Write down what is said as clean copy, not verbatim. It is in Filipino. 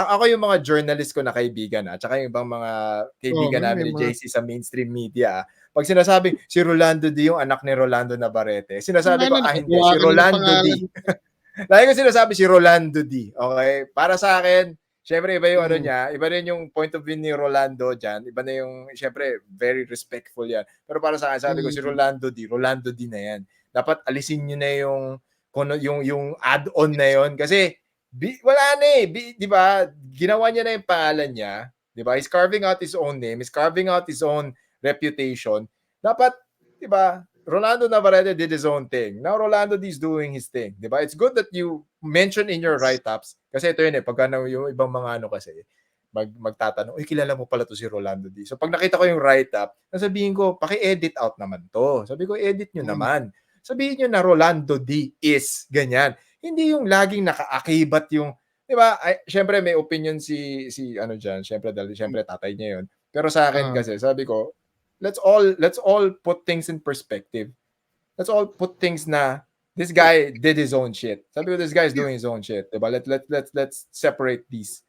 ako yung mga journalist ko na kaibigan, at saka yung ibang mga Oo kaibigan nga, may namin ni mga JC sa mainstream media, 'pag sinasabing si Rolando D yung anak ni Rolando Navarrete, sinasabi ko, hindi, si nakagawa ka na ng Rolando D. pangalan. Lagi ko sinasabi si Rolando D, okey? Para sa akin, siyempre iba yung ano Mm. niya, iba rin yung point of view ni Rolando diyan, iba na yung siyempre very respectful 'yan. Pero para sa akin, sabi ko si Mm. Rolando D na 'yan. Dapat alisin niyo na yung kung yung add-on na yun kasi wala na, 'di ba? Ginawa niya na yung pangalan niya, 'di ba? He's carving out his own name, he's carving out his own reputation. Dapat, 'di ba? Rolando Navarrete did his own thing. Now Rolando D is doing his thing, 'di ba? It's good that you mention in your Yes. write-ups kasi ito yun pagka yung ibang mga ano kasi magtatanong, "Uy, kilala mo pala 'to si Rolando D." So pag nakita ko yung write-up, sasabihin ko, "Paki-edit out naman 'to." Sabi ko, "Edit niyo Mm. naman. Sabihin niyo na Rolando D is ganyan." Hindi yung laging nakaakibat yung 'di ba? Ay, syempre may opinion si ano diyan, syempre dahil syempre tatay niya yun. Pero sa akin Oo. kasi sabi ko, let's all put things in perspective. Let's all put things na this guy did his own shit. Sabi ko, this guy is doing his own shit, 'di ba? Let's separate these.